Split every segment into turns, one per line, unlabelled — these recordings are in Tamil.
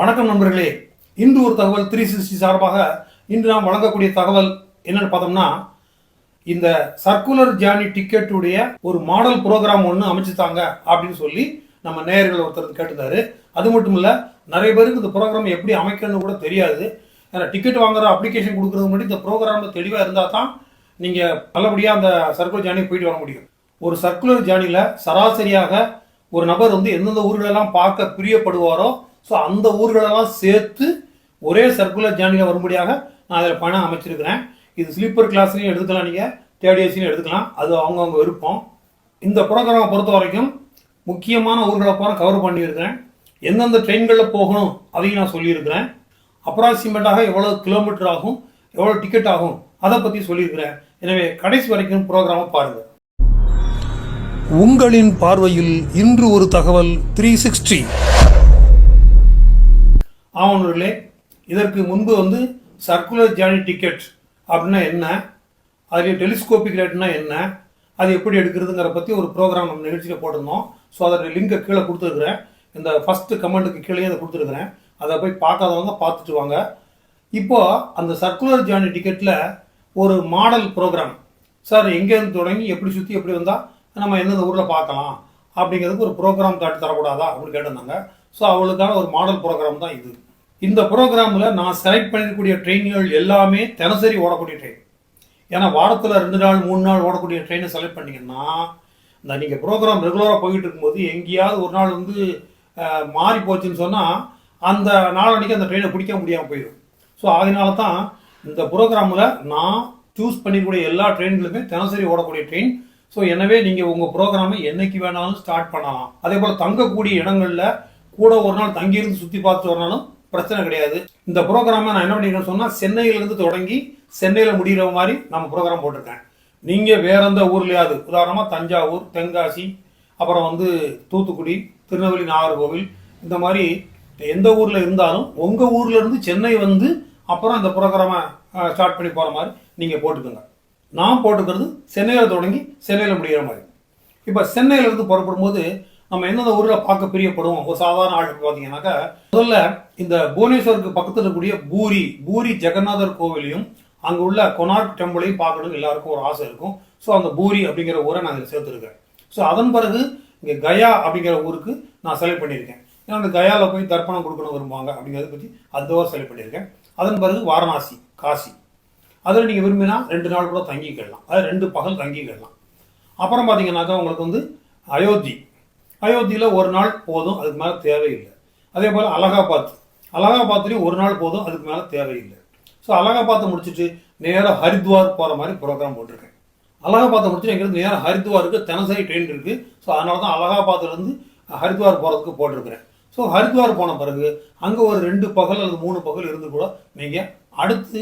வணக்கம் நண்பர்களே. இன்று ஒரு தகவல் 360 சார்பாக இன்று நாம் வழங்கக்கூடிய தகவல் என்னன்னு பார்த்தோம்னா, இந்த சர்க்குலர் ஜேர்னி டிக்கெட்டுடைய ஒரு மாடல் ப்ரோக்ராம் ஒன்று அமைச்சுட்டாங்க அப்படின்னு சொல்லி நம்ம நேயர்கள் ஒருத்தர் கேட்டிருந்தாரு. அது மட்டும் இல்லை, நிறைய பேருக்கு இந்த ப்ரோக்ராம் எப்படி அமைக்கணும்னு கூட தெரியாது. ஏன்னா டிக்கெட் வாங்குற அப்ளிகேஷன் கொடுக்கறது முன்னாடி இந்த ப்ரோக்ராம் தெளிவாக இருந்தால் தான் நீங்கள் நல்லபடியாக அந்த சர்க்குலர் ஜேர்னி போயிட்டு வர முடியும். ஒரு சர்க்குலர் ஜேர்னியில் சராசரியாக ஒரு நபர் எந்தெந்த ஊர்களெல்லாம் பார்க்க பிரியப்படுவாரோ ஸோ அந்த ஊர்களெல்லாம் சேர்த்து ஒரே சர்க்குலர் ஜேர்னியில் வரும்படியாக நான் அதில் பணம் அமைச்சிருக்கிறேன். இது ஸ்லீப்பர் கிளாஸ்லையும் எடுத்துக்கலாம், நீங்கள் தேர்ட் ஏசிலையும் எடுத்துக்கலாம், அது அவங்கவுங்க விருப்பம். இந்த ப்ரோக்ராமை பொறுத்த வரைக்கும் முக்கியமான ஊர்களை பூரா கவர் பண்ணியிருக்கிறேன். எந்தெந்த ட்ரெயின்களில் போகணும் அதையும் நான் சொல்லியிருக்கிறேன். அப்ராக்சிமேட்டாக எவ்வளோ கிலோமீட்டர் ஆகும், எவ்வளோ டிக்கெட் ஆகும் அதை பற்றி சொல்லியிருக்கிறேன். எனவே கடைசி வரைக்கும் ப்ரோக்ராமை பாருங்கள். உங்களின் பார்வையில் இன்று ஒரு தகவல் 360. ஆவணர்களே, இதற்கு முன்பு சர்க்குலர் ஜேர்னி டிக்கெட் அப்படின்னா என்ன, அதில் டெலிஸ்கோபிக் ரேட்னா என்ன, அது எப்படி எடுக்கிறதுங்கிற பற்றி ஒரு ப்ரோக்ராம் நம்ம நிகழ்ச்சியில் போட்டிருந்தோம். ஸோ அதோட லிங்கை கீழே கொடுத்துருக்குறேன். இந்த ஃபஸ்ட்டு கமெண்ட்டுக்கு கீழே அதை கொடுத்துருக்குறேன். அதை போய் பார்க்காதவங்க பார்த்துட்டு வாங்க. இப்போது அந்த சர்க்குலர் ஜேர்னி டிக்கெட்டில் ஒரு மாடல் ப்ரோக்ராம், சார் எங்கேருந்து தொடங்கி எப்படி சுற்றி எப்படி வந்தால் நம்ம எந்தெந்த ஊரில் பார்க்கலாம் அப்படிங்கிறதுக்கு ஒரு ப்ரோக்ராம் காட்டி தரக்கூடாதா அப்படின்னு கேட்டிருந்தாங்க. ஸோ அவளுக்கான ஒரு மாடல் ப்ரோக்ராம் தான் இது. இந்த ப்ரோக்ராமில் நான் செலக்ட் பண்ணிருக்கக்கூடிய ட்ரெயின்கள் எல்லாமே தினசரி ஓடக்கூடிய ட்ரெயின். ஏன்னா வாரத்தில் 2 நாள் 3 நாள் ஓடக்கூடிய ட்ரெயினை செலக்ட் பண்ணிங்கன்னா இந்த நீங்கள் ப்ரோக்ராம் ரெகுலராக போயிட்டு இருக்கும்போது எங்கேயாவது ஒரு நாள் மாறி போச்சுன்னு சொன்னால் அந்த நாளன்னைக்கு அந்த ட்ரெயினை பிடிக்க முடியாமல் போயிடும். ஸோ அதனால தான் இந்த ப்ரோக்ராமில் நான் சூஸ் பண்ணிக்கூடிய எல்லா ட்ரெயின்களுமே தினசரி ஓடக்கூடிய ட்ரெயின். ஸோ எனவே நீங்கள் உங்கள் ப்ரோக்ராமை என்னைக்கு வேணாலும் ஸ்டார்ட் பண்ணலாம். அதே போல் தங்கக்கூடிய இடங்களில் கூட ஒரு நாள் தங்கியிருந்து சுற்றி பார்த்துட்டு வரனாலும் பிரச்சனை கிடையாது. இந்த ப்ரோக்ராமை நான் என்ன பண்ணிருக்கேன்னு சொன்னால், சென்னையிலேருந்து தொடங்கி சென்னையில் முடிகிற மாதிரி நம்ம ப்ரோக்ராம் போட்டிருக்கேன். நீங்கள் வேற எந்த ஊர்லையாவது, உதாரணமாக தஞ்சாவூர், தென்காசி, அப்புறம் தூத்துக்குடி, திருநெல்வேலி, நாகர்கோவில், இந்த மாதிரி எந்த ஊரில் இருந்தாலும் உங்கள் ஊர்லேருந்து சென்னை அப்புறம் இந்த ப்ரோக்ராமை ஸ்டார்ட் பண்ணி போகிற மாதிரி நீங்கள் போட்டுக்கோங்க. நான் போட்டுக்கிறது சென்னையில் தொடங்கி சென்னையில் முடிகிற மாதிரி. இப்போ சென்னையிலேருந்து புறப்படும் போது நம்ம எந்தெந்த ஊரில் பார்க்க பிரியப்படுவோம் ஒரு சாதாரண ஆளுக்கு பார்த்தீங்கன்னாக்கா, முதல்ல இந்த புவனேஸ்வருக்கு பக்கத்தில் இருக்கக்கூடிய பூரி ஜெகநாதர் கோவிலையும் அங்கே உள்ள கொனார்க் டெம்பிளையும் பார்க்கணும் எல்லாருக்கும் ஒரு ஆசை இருக்கும். ஸோ அந்த பூரி அப்படிங்கிற ஊரை நான் இதில் சேர்த்துருக்கேன். ஸோ அதன் பிறகு இங்கே கயா அப்படிங்கிற ஊருக்கு நான் செலக்ட் பண்ணியிருக்கேன். ஏன்னா அந்த கயாவில் போய் தர்ப்பணம் கொடுக்கணும் விரும்புவாங்க அப்படிங்கிறத பற்றி அந்த ஊர் செலக்ட் பண்ணியிருக்கேன். அதன் பிறகு வாரணாசி, காசி, அதில் நீங்கள் விரும்பினா 2 நாள் கூட தங்கிக்கலாம், அது 2 பகல் தங்கிக்கலாம். அப்புறம் பார்த்தீங்கன்னாக்கா உங்களுக்கு அயோத்தியில் 1 நாள் போதும், அதுக்கு மேலே தேவையில்லை. அதே போல் அலகாபாத்லேயும் 1 நாள் போதும், அதுக்கு மேலே தேவையில்லை. ஸோ அலகாபாத்தை முடிச்சுட்டு நேராக ஹரித்வார் போகிற மாதிரி ப்ரோக்ராம் போட்டிருக்கேன். அலகாபாத்தை முடிச்சுட்டு எங்களுக்கு நேராக ஹரித்வாருக்கு தினசரி ட்ரெயின் இருக்குது. ஸோ அதனால தான் அலகாபாத்லேருந்து ஹரித்வார் போகிறதுக்கு போட்டிருக்கிறேன். ஸோ ஹரித்வார் போன பிறகு அங்கே ஒரு 2 பகல் அல்லது 3 பகல் இருந்து கூட நீங்கள் அடுத்து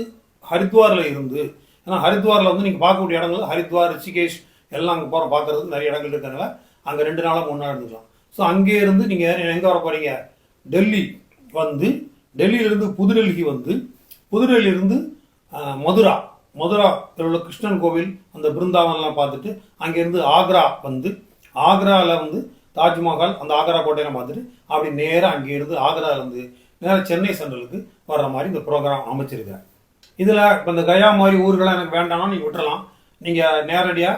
ஹரித்வாரில் இருந்து, ஏன்னா ஹரித்வாரில் நீங்கள் பார்க்கக்கூடிய இடங்கள் ஹரித்வார், ரிஷிகேஷ் எல்லாம் அங்கே போகிற பார்க்கறதுக்கு நிறைய இடங்கள் இருக்கிறதுனால அங்கே 2 நாளாக 3 நாள் இருந்துக்கலாம். ஸோ அங்கே இருந்து நீங்கள் எங்கே வர போகிறீங்க, டெல்லி டெல்லியிலிருந்து புதுடெல்லி புதுடெல்லியிலிருந்து மதுரா உள்ள கிருஷ்ணன் கோவில், அந்த பிருந்தாவன்லாம் பார்த்துட்டு அங்கேருந்து ஆக்ரா ஆக்ராவில் தாஜ்மஹால், அந்த ஆக்ரா கோட்டையெல்லாம் பார்த்துட்டு அப்படி நேராக அங்கேருந்து ஆக்ராவிலேருந்து நேராக சென்னை சென்ட்ரலுக்கு வர்ற மாதிரி இந்த ப்ரோக்ராம் அமைச்சிருக்கிறேன். இதில் இப்போ இந்த கயா மாதிரி ஊர்களெலாம் எனக்கு வேண்டாம்னா நீங்கள் விட்டுறலாம். நீங்கள் நேரடியாக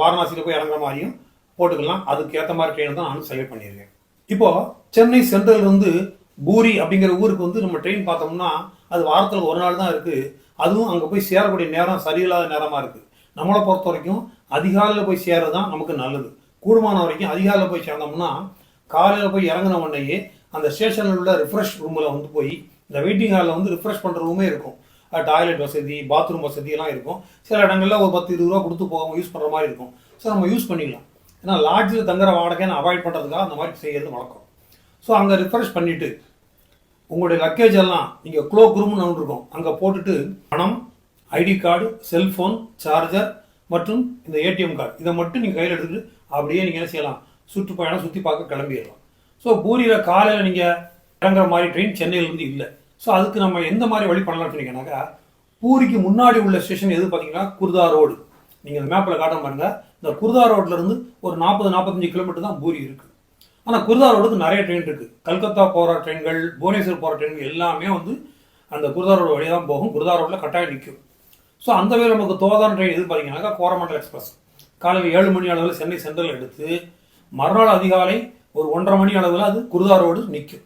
வாரணாசியில் போய் இறங்குற மாதிரியும் போட்டுக்கலாம். அதுக்கு ஏற்ற மாதிரி ட்ரெயின் தான் நான் செலக்ட் பண்ணியிருக்கேன். இப்போது சென்னை சென்ட்ரல் பூரி அப்படிங்கிற ஊருக்கு நம்ம ட்ரெயின் பார்த்தோம்னா அது வாரத்தில் 1 நாள் தான் இருக்குது. அதுவும் அங்கே போய் சேரக்கூடிய நேரம் சரியில்லாத நேரமாக இருக்குது. நம்மளை பொறுத்த வரைக்கும் அதிகாலையில் போய் சேர்றது தான் நமக்கு நல்லது. கூடுமான வரைக்கும் அதிகாலையில் போய் சேர்ந்தோம்னா காலையில் போய் இறங்கின உடனேயே அந்த ஸ்டேஷனில் உள்ள ரிஃப்ரெஷ் ரூமில் போய் இந்த வெயிட்டிங் ஹாலில் ரிஃப்ரெஷ் பண்ணுற ரூமே இருக்கும். டாய்லெட் வசதி, பாத்ரூம் வசதி எல்லாம் இருக்கும். சில இடங்களில் ஒரு 10-20 ரூபா கொடுத்து போகாமல் யூஸ் பண்ணுற மாதிரி இருக்கும். ஸோ நம்ம யூஸ் பண்ணிக்கலாம். ஏன்னா லாட்ஜில் தங்குற வாடகையை அவாய்ட் பண்ணுறதுக்காக அந்த மாதிரி செய்கிறது வழக்கம். ஸோ அங்கே ரிஃப்ரெஷ் பண்ணிவிட்டு உங்களுடைய லக்கேஜ் எல்லாம் நீங்கள் க்ளோக் ரூம்னு ஒன்று இருக்கும், அங்கே போட்டுட்டு பணம், ஐடி கார்டு, செல்ஃபோன், சார்ஜர் மற்றும் இந்த ஏடிஎம் கார்டு இதை மட்டும் நீங்கள் கையில் எடுத்துகிட்டு அப்படியே நீங்கள் என்ன செய்யலாம், சுற்றுப்பயணம் சுற்றி பார்க்க கிளம்பிடலாம். ஸோ பூரியில் காலையில் நீங்கள் இறங்குற மாதிரி ட்ரெயின் சென்னையிலேருந்து இல்லை. ஸோ அதுக்கு நம்ம எந்த மாதிரி வழி பண்ணலாம்னு சொன்னீங்கன்னாக்கா, பூரிக்கு முன்னாடி உள்ள ஸ்டேஷன் எது பார்த்தீங்கன்னா குர்தா ரோடு. நீங்கள் இந்த மேப்பில் காட்ட பாருங்க, இந்த குர்தா ரோட்லேருந்து ஒரு 40-45 கிலோமீட்டர் தான் பூரி இருக்குது. ஆனால் குர்தா ரோடுக்கு நிறைய ட்ரெயின் இருக்குது. கல்கத்தா போகிற ட்ரெயின்கள், புவனேஸ்வர் போகிற ட்ரெயின்கள் எல்லாமே வந்து அந்த குர்தா ரோடு வழியாக தான் போகும். குர்தா ரோட்டில் கட்டாயம் நிற்கும். ஸோ அந்த வேலை நமக்கு தோதான ட்ரெயின் எது பார்த்தீங்கன்னாக்கா கோரமண்டல் எக்ஸ்பிரஸ். காலையில் 7 மணி அளவில் சென்னை சென்ட்ரல் எடுத்து மறுநாள் அதிகாலை ஒரு 1:30 மணி அளவில் அது குர்தா ரோடு நிற்கும்.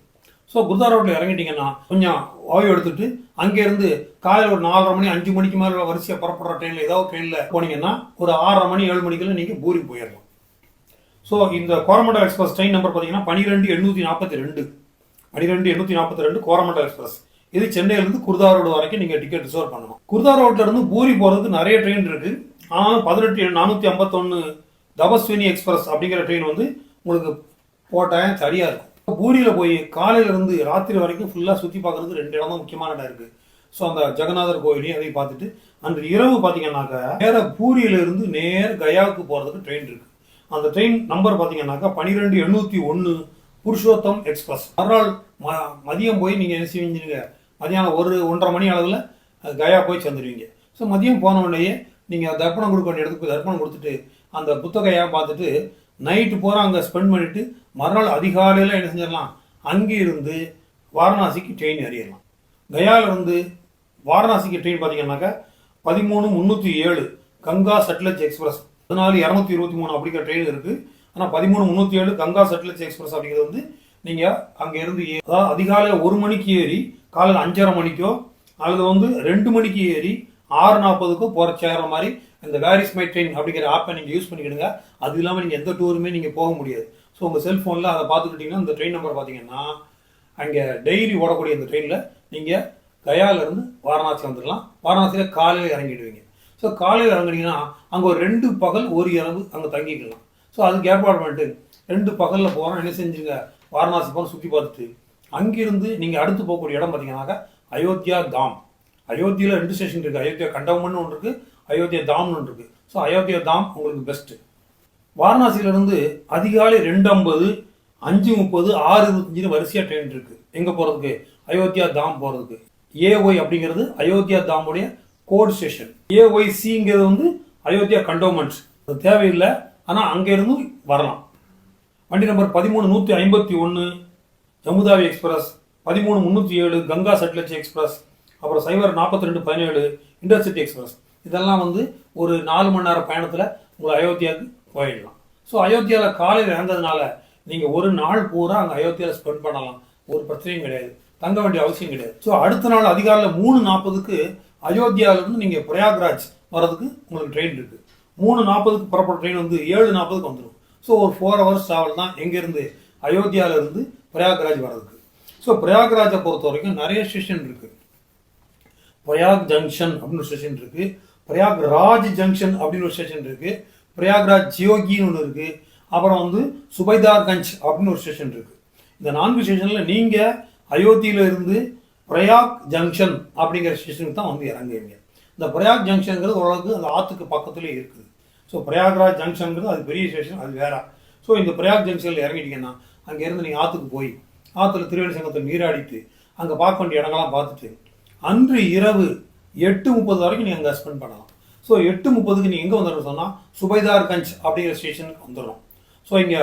ஸோ குர்தா ரோட்டில் இறங்கிட்டீங்கன்னா கொஞ்சம் ஓய்வு எடுத்துட்டு அங்கேருந்து காலையில் ஒரு 4:30 மணி 5 மணிக்கு மேலே வரிசையாக புறப்படுற ட்ரெயினில் ஏதாவது ட்ரெயினில் போனீங்கன்னா ஒரு 6:30 மணி 7 மணிக்குள்ள நீங்கள் பூரி போயிடலாம். ஸோ இந்த கோரமண்டல் எக்ஸ்பிரஸ் ட்ரெயின் நம்பர் பார்த்தீங்கன்னா 12842 12842 கோரமண்டல் எக்ஸ்பிரஸ். இது சென்னையிலேருந்து குர்தா ரோடு வரைக்கும் நீங்கள் டிக்கெட் ரிசர்வ் பண்ணணும். குர்தா ரோட்ல இருந்து பூரி போகிறதுக்கு நிறைய ட்ரெயின் இருக்கு. ஆனால் 18451 தபஸ்வினி எக்ஸ்பிரஸ் அப்படிங்கிற ட்ரெயின் வந்து உங்களுக்கு போட்டால் சரியா இருக்கும். பூரியில் போய் காலையிலேருந்து ராத்திரி வரைக்கும் ஃபுல்லாக சுற்றி பார்க்கறதுக்கு 2 இடம் தான் முக்கியமான இடம் இருக்குது. ஸோ அந்த ஜெகநாதர் கோயிலையும் அதையும் பார்த்துட்டு அன்று இரவு பார்த்தீங்கன்னாக்கா நேர பூரியிலிருந்து நேர கயாவுக்கு போகிறதுக்கு ட்ரெயின் இருக்குது. அந்த ட்ரெயின் நம்பர் பார்த்தீங்கன்னாக்கா 12801 புருஷோத்தம் எக்ஸ்பிரஸ். மறுநாள் மதியம் போய் நீங்கள் என்ன செய்வீங்க, மதியானம் 1-1:30 மணி அளவில் கயா போய் சேர்ந்துருவீங்க. ஸோ மதியம் போன உடனேயே நீங்கள் தர்ப்பணம் கொடுக்க வேண்டிய இடத்துக்கு தர்ப்பணம் கொடுத்துட்டு அந்த புத்தகையாக பார்த்துட்டு நைட்டு பூரா அங்கே ஸ்பெண்ட் பண்ணிவிட்டு மறுநாள் அதிகாலையில் என்ன செஞ்சிடலாம், அங்கே இருந்து வாரணாசிக்கு ட்ரெயின் ஏறிடலாம். கயாவிலிருந்து வாரணாசிக்கு ட்ரெயின் பார்த்தீங்கன்னாக்கா 13307 கங்கா சட்லஜ் எக்ஸ்பிரஸ். 14223 அப்படிங்கிற ட்ரெயின் இருக்குது. ஆனால் 13307 கங்கா சட்லஜ் எக்ஸ்பிரஸ் அப்படிங்கிறது வந்து நீங்கள் அங்கே இருந்து அதாவது அதிகாலையில் 1 மணிக்கு ஏறி காலையில் 5:30 மணிக்கோ அல்லது வந்து 2 மணிக்கு ஏறி 6:40க்கோ போகிற சேர்ற மாதிரி இந்த வேர் இஸ் மை ட்ரெயின் அப்படிங்கிற ஆப்பை நீங்கள் யூஸ் பண்ணிக்கிடுங்க. அது இல்லாமல் நீங்கள் எந்த டூருமே நீங்கள் போக முடியாது. ஸோ உங்கள் செல்ஃபோனில் அதை பார்த்துக்கிட்டிங்கன்னா இந்த ட்ரெயின் நம்பர் பார்த்தீங்கன்னா அங்கே டெய்லி ஓடக்கூடிய இந்த ட்ரெயினில் நீங்கள் கயாவிலேருந்து வாரணாசி வந்துடலாம். வாரணாசியில் காலையில் இறங்கிடுவீங்க. ஸோ காலையில் இறங்குனீங்கன்னா அங்கே ஒரு 2 பகல் 1 இரவு அங்கே தங்கிக்கலாம். ஸோ அதுக்கு ஏற்பாடு பண்ணிட்டு 2 பகலில் போகிறோம் என்ன செஞ்சுங்க, வாரணாசி போகிற சுற்றி பார்த்துட்டு அங்கிருந்து நீங்கள் அடுத்து போகக்கூடிய இடம் பார்த்தீங்கன்னாக்கா அயோத்தியா தாம். அயோத்தியில் 2 ஸ்டேஷன் இருக்குது. அயோத்தியா கண்டவம்னு ஒன்று இருக்குது, அயோத்தியா தாம்னு ஒன்று இருக்குது. ஸோ அயோத்தியா தாம் உங்களுக்கு பெஸ்ட்டு. வாரணாசியிலேருந்து அதிகாலை 2:50 5:30 6:25 வரிசையாக ட்ரெயின் இருக்குது. எங்கே போகிறதுக்கு, அயோத்தியா தாம் போகிறதுக்கு. ஏஒய் அப்படிங்கிறது அயோத்தியா தாமுடைய கோட் ஸ்டேஷன். ஏஒய்சிங்கிறது வந்து அயோத்தியா கண்டோன்மெண்ட். அது தேவையில்லை, ஆனால் அங்கேருந்து வரலாம். வண்டி number 13151 Jammu Tawi express, 13307 Ganga Sutlej express, அப்புறம் 04217 இன்டர்சிட்டி எக்ஸ்பிரஸ். இதெல்லாம் வந்து ஒரு 4 மணி நேரம் பயணத்தில் உங்களை அயோத்தியாவுக்கு போயிடலாம். ஸோ அயோத்தியாவில் காலையில் இறந்ததுனால நீங்கள் ஒரு நாள் பூரா அங்கே அயோத்தியாவில் ஸ்பெண்ட் பண்ணலாம். ஒரு பிரச்சனையும் கிடையாது, தங்க வேண்டிய அவசியம் கிடையாது. ஸோ அடுத்த நாள் அதிகாலையில் 3:40க்கு அயோத்தியாவிலிருந்து நீங்கள் பிரயாக்ராஜ் வர்றதுக்கு உங்களுக்கு ட்ரெயின் இருக்குது. 3:40க்கு புறப்படுற ட்ரெயின் வந்து 7:40க்கு வந்துடும். ஸோ ஒரு 4 ஹவர்ஸ் ட்ராவல் தான் எங்கேருந்து, அயோத்தியாவிலிருந்து பிரயாக்ராஜ் வர்றதுக்கு. ஸோ பிரயாக்ராஜை பொறுத்த வரைக்கும் நிறைய ஸ்டேஷன் இருக்குது. பிரயாக் ஜங்ஷன் அப்படின்னு ஒரு ஸ்டேஷன் இருக்குது, பிரயாக்ராஜ் ஜங்ஷன் அப்படின்னு ஒரு ஸ்டேஷன் இருக்குது, பிரயாக்ராஜ் ஜியோகின்னு ஒன்று இருக்குது, அப்புறம் வந்து சுபைதார்கஞ்ச் அப்படின்னு ஒரு ஸ்டேஷன் இருக்குது. இந்த 4 ஸ்டேஷனில் நீங்கள் அயோத்தியில இருந்து பிரயாக் ஜங்ஷன் அப்படிங்கிற ஸ்டேஷனுக்கு தான் வந்து இறங்குவீங்க. இந்த பிரயாக் ஜங்ஷனுங்கிறது ஓரளவுக்கு அந்த ஆற்றுக்கு பக்கத்துலேயே இருக்குது. ஸோ பிரயாக்ராஜ் ஜங்ஷனுங்கிறது அது பெரிய ஸ்டேஷன், அது வேற. ஸோ இந்த பிரயாக் ஜங்ஷனில் இறங்கிட்டீங்கன்னா அங்கேருந்து நீங்கள் ஆற்றுக்கு போய் ஆற்றுல திரிவேணி சங்கத்தில் நீராடிட்டு அங்கே பார்க்க வேண்டிய இடங்கள்லாம் பார்த்துட்டு அன்று இரவு 8:30 வரைக்கும் நீங்கள் அங்கே ஸ்பெண்ட் பண்ணலாம். ஸோ 8:30க்கு நீங்கள் எங்கே வந்துடும் சொன்னால் சுபைதார்கஞ்ச் அப்படிங்கிற ஸ்டேஷனுக்கு வந்துடும். ஸோ இங்கே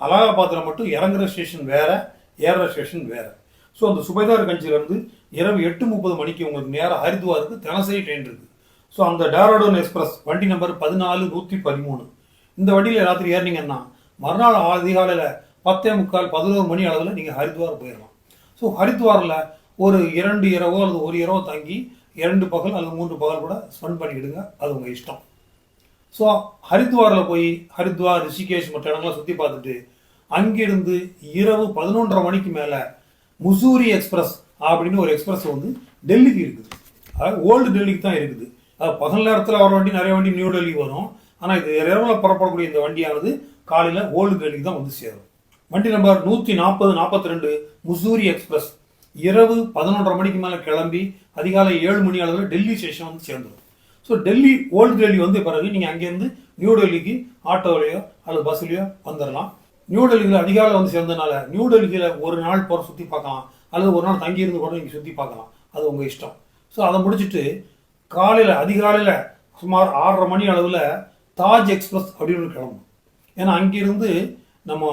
அலகாபாத்தில் மட்டும் இறங்குற ஸ்டேஷன் வேறு, ஏறுற ஸ்டேஷன் வேறு. ஸோ அந்த சுபைதார்கஞ்சிலேருந்து இரவு 8:30 மணிக்கு உங்களுக்கு நேராக ஹரித்வாருக்கு தினசரி ட்ரெயின் இருக்குது. ஸோ அந்த டேராடூன் எக்ஸ்பிரஸ் வண்டி நம்பர் 14113. இந்த வண்டியில் ராத்திரி ஏறினீங்கன்னா மறுநாள் அதிகாலையில் 10:45 11 மணி அளவில் நீங்கள் ஹரித்வார் போயிடலாம். ஸோ ஹரித்வாரில் ஒரு 2 இரவோ அல்லது 1 இரவோ தங்கி 2 பகல் அல்லது 3 பகல் கூட ஸ்பெண்ட் பண்ணிக்கிடுங்க, அது உங்கள் இஷ்டம். ஸோ ஹரித்வாரில் போய் ஹரித்வார், ரிஷிகேஷ் மற்ற இடங்கள்லாம் சுற்றி பார்த்துட்டு அங்கிருந்து இரவு 11:30 மணிக்கு மேலே முசூரி எக்ஸ்பிரஸ் அப்படின்னு ஒரு எக்ஸ்பிரஸ் வந்து டெல்லிக்கு இருக்குது. அதாவது ஓல்டு டெல்லிக்கு தான் இருக்குது. அது பகல் நேரத்தில் வர வண்டி நிறைய வண்டி நியூ டெல்லி வரும். ஆனால் இது இரவில் புறப்படக்கூடிய இந்த வண்டியானது காலையில் ஓல்டு டெல்லிக்கு தான் வந்து சேரும். வண்டி நம்பர் 14042 முசூரி எக்ஸ்பிரஸ் இரவு 11:30 மணிக்கு மேலே கிளம்பி அதிகாலை 7 மணி அளவில் டெல்லி ஸ்டேஷன் வந்து சேர்ந்துடும். ஸோ டெல்லி ஓல்டு டெல்லி வந்து பிறகு நீங்கள் அங்கேருந்து நியூ டெல்லிக்கு ஆட்டோவிலையோ அல்லது பஸ்லையோ வந்துடலாம். நியூ டெல்லியில் அதிகாலை வந்து சேர்ந்ததுனால நியூ டெல்லியில் ஒரு நாள் போகிற சுற்றி பார்க்கலாம் அல்லது ஒரு நாள் தங்கியிருந்து கூட நீங்கள் சுற்றி பார்க்கலாம், அது உங்கள் இஷ்டம். ஸோ அதை முடிச்சுட்டு காலையில் அதிகாலையில் சுமார் 6:30 மணி அளவில் தாஜ் எக்ஸ்பிரஸ் அப்படின்னு கிளம்பும். ஏன்னா அங்கிருந்து நம்ம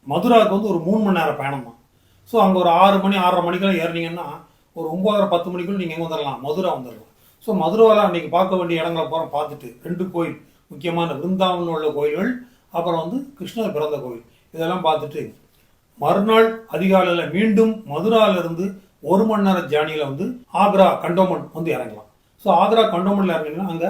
மதுராவுக்கு வந்து ஒரு 3 மணி நேரம் பயணம் தான். ஸோ அங்கே ஒரு 6 மணி 6:30 மணிக்கெல்லாம் ஏறினீங்கன்னா ஒரு 9:30 10 மணிக்குள்ள நீங்கள் எங்கே வந்துடலாம், மதுரா வந்துடலாம். ஸோ மதுராவில் அன்றைக்கி பார்க்க வேண்டிய இடங்களை போகிற பார்த்துட்டு 2 கோயில் முக்கியமான விருந்தாவன் உள்ள கோயில்கள், அப்புறம் வந்து கிருஷ்ணர் பிறந்த கோயில், இதெல்லாம் பார்த்துட்டு மறுநாள் அதிகாலையில் மீண்டும் மதுராவிலிருந்து 1 மணி நேரம் ஜேர்னியில் வந்து ஆக்ரா கண்டோமெண்ட் வந்து இறங்கலாம். ஸோ ஆக்ரா கண்டோமெண்ட்டில் இறங்கினீங்கன்னா அங்கே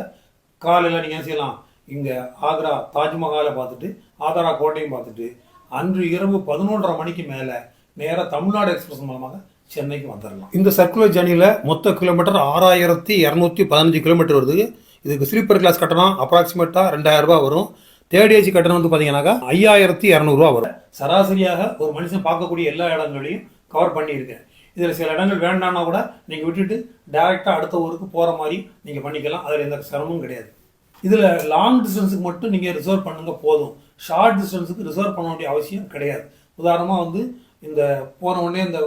காலையில் நீங்கள் என்ன செய்யலாம், இங்கே ஆக்ரா தாஜ்மஹாலை பார்த்துட்டு ஆக்ரா கோட்டையும் பார்த்துட்டு அன்று இரவு 11:30 மணிக்கு மேலே நேராக தமிழ்நாடு எக்ஸ்பிரஸ் மூலமாக சென்னைக்கு வந்துடலாம். இந்த சர்க்குலர் ஜேர்னியில் மொத்த கிலோமீட்டர் 6215 கிலோமீட்டர் வருது. இதுக்கு ஸ்லீப்பர் கிளாஸ் கட்டணம் அப்ராக்சிமேட்டாக 2000 ரூபா வரும். தேர்ட் ஏசி கட்டணம் வந்து பார்த்தீங்கன்னாக்கா 5200 ரூபா வரும். சராசரியாக ஒரு மனுஷன் பார்க்கக்கூடிய எல்லா இடங்களையும் கவர் பண்ணியிருக்கேன். இதில் சில இடங்கள் வேண்டாம்னா கூட நீங்கள் விட்டுட்டு டேரெக்டாக அடுத்த ஊருக்கு போகிற மாதிரி நீங்கள் பண்ணிக்கலாம். அதில் எந்த சிரமமும் கிடையாது. இதில் லாங் டிஸ்டன்ஸுக்கு மட்டும் நீங்கள் ரிசர்வ் பண்ணுங்க போதும். ஷார்ட் டிஸ்டன்ஸுக்கு ரிசர்வ் பண்ண வேண்டிய அவசியம் கிடையாது. உதாரணமாக வந்து இந்த போன உடனே இந்த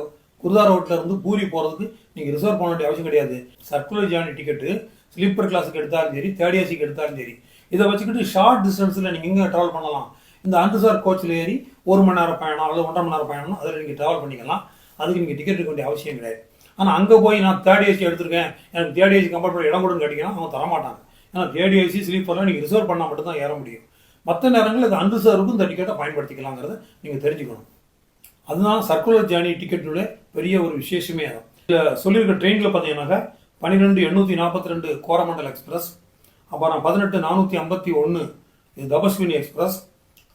குருதா ரோட்டில் இருந்து பூரி போகிறதுக்கு நீங்கள் ரிசர்வ் பண்ண வேண்டிய அவசியம் கிடையாது. சர்க்குலர் ஜேர்னி டிக்கெட்டு ஸ்லீப்பர் கிளாஸுக்கு எடுத்தாலும் சரி, தேர்ட் ஏசிக்கு எடுத்தாலும் சரி, இதை வச்சுக்கிட்டு ஷார்ட் டிஸ்டன்ஸில் நீங்கள் எங்கே ட்ராவல் பண்ணலாம். இந்த அன்ரிசர்வ் கோச்சில் ஏறி 1 மணி நேரம் பயணம் அல்லது 1.5 மணி நேரம் பயணம் அதில் நீங்கள் ட்ராவல் பண்ணிக்கலாம். அதுக்கு நீங்கள் டிக்கெட் எடுக்க வேண்டிய அவசியம் கிடையாது. ஆனால் அங்கே போய் நான் தேர்ட் ஏசி எடுத்திருக்கேன், எனக்கு தேர்ட் ஏசி கம்பேர் பண்ண இடம் கொடுன்னு கேட்டிங்கன்னா அவங்க தரமாட்டாங்க. ஏன்னா தேர்ட் ஏசி ஸ்லீப்பர்லாம் நீங்கள் ரிசர்வ் பண்ணால் மட்டும்தான் ஏற முடியும். மற்ற நேரங்களில் இது அன்ரிசர்வுக்கும் இந்த டிக்கெட்டை பயன்படுத்திக்கலாங்கிறத நீங்கள் தெரிஞ்சுக்கணும். அதுதான் சர்க்குலர் ஜேர்னி டிக்கெட்டுடைய பெரிய ஒரு விசேஷமே. இதில் சொல்லியிருக்க ட்ரெயினில் பார்த்தீங்கன்னாக்கா 12842 கோரமண்டல் எக்ஸ்பிரஸ், அப்புறம் 18451 இது தபஸ்வினி எக்ஸ்பிரஸ்,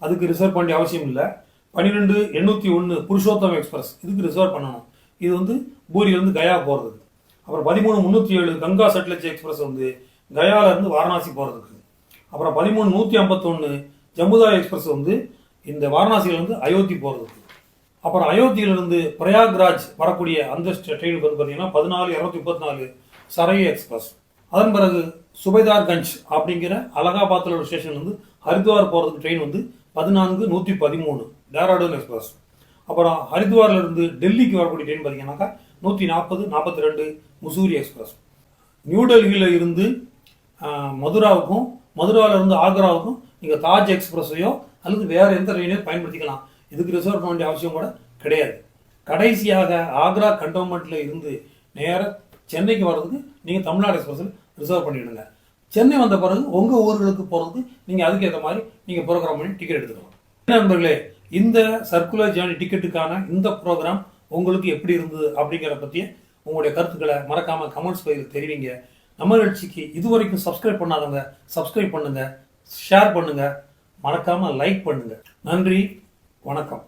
அதுக்கு ரிசர்வ் பண்ண அவசியம் இல்லை. 12801 புருஷோத்தம் எக்ஸ்பிரஸ், இதுக்கு ரிசர்வ் பண்ணணும். இது வந்து பூரியிலேருந்து கயா போகிறதுக்கு. அப்புறம் 13307 கங்கா சட்லஜ் எக்ஸ்பிரஸ் வந்து கயாவிலேருந்து வாரணாசி போகிறதுக்கு. அப்புறம் 13151 ஜம்புதா எக்ஸ்பிரஸ் வந்து இந்த வாரணாசியிலேருந்து அயோத்தி போகிறதுக்கு. அப்புறம் அயோத்தியிலிருந்து பிரயாக்ராஜ் வரக்கூடிய அந்த ட்ரெயினுக்கு வந்து பார்த்தீங்கன்னா 14234 சரை எக்ஸ்பிரஸ். அதன் பிறகு சுபைதார்கஞ்ச் அப்படிங்கிற அலகாபாத்தில் ஒரு ஸ்டேஷன் வந்து ஹரித்வார் போகிறதுக்கு ட்ரெயின் வந்து 14113 டேராடூன் எக்ஸ்பிரஸ். அப்புறம் ஹரித்வாரிலிருந்து டெல்லிக்கு வரக்கூடிய ட்ரெயின் பார்த்தீங்கன்னாக்கா 14042 முசூரி எக்ஸ்பிரஸ். நியூ டெல்லியில் இருந்து மதுராவுக்கும் மதுராவிலிருந்து ஆக்ராவுக்கும் நீங்கள் தாஜ் எக்ஸ்பிரஸையோ அல்லது வேறு எந்த ட்ரெயினையோ பயன்படுத்திக்கலாம். இதுக்கு ரிசர்வ் பண்ண வேண்டிய அவசியம் கூட கிடையாது. கடைசியாக ஆக்ரா கண்டோன்மெண்ட்டில் இருந்து நேராக சென்னைக்கு வர்றதுக்கு நீங்கள் தமிழ்நாடு எக்ஸ்பிரஸில் ரிசர்வ் பண்ணிவிடுங்க. சென்னை வந்த பிறகு உங்கள் ஊர்களுக்கு போகிறதுக்கு நீங்கள் அதுக்கேற்ற மாதிரி நீங்கள் ப்ரோக்ராம் பண்ணி டிக்கெட் எடுத்துக்கலாம். நண்பர்களே, இந்த சர்க்குலர் ஜேர்னி டிக்கெட்டுக்கான இந்த ப்ரோக்ராம் உங்களுக்கு எப்படி இருந்தது அப்படிங்கிற பற்றிய உங்களுடைய கருத்துக்களை மறக்காமல் கமெண்ட்ஸ் பகுதியில் தெரிவிங்க. நம்ம நிகழ்ச்சிக்கு இதுவரைக்கும் சப்ஸ்கிரைப் பண்ணாதவங்க சப்ஸ்கிரைப் பண்ணுங்க, ஷேர் பண்ணுங்க, மறக்காமல் லைக் பண்ணுங்க. நன்றி, வணக்கம்.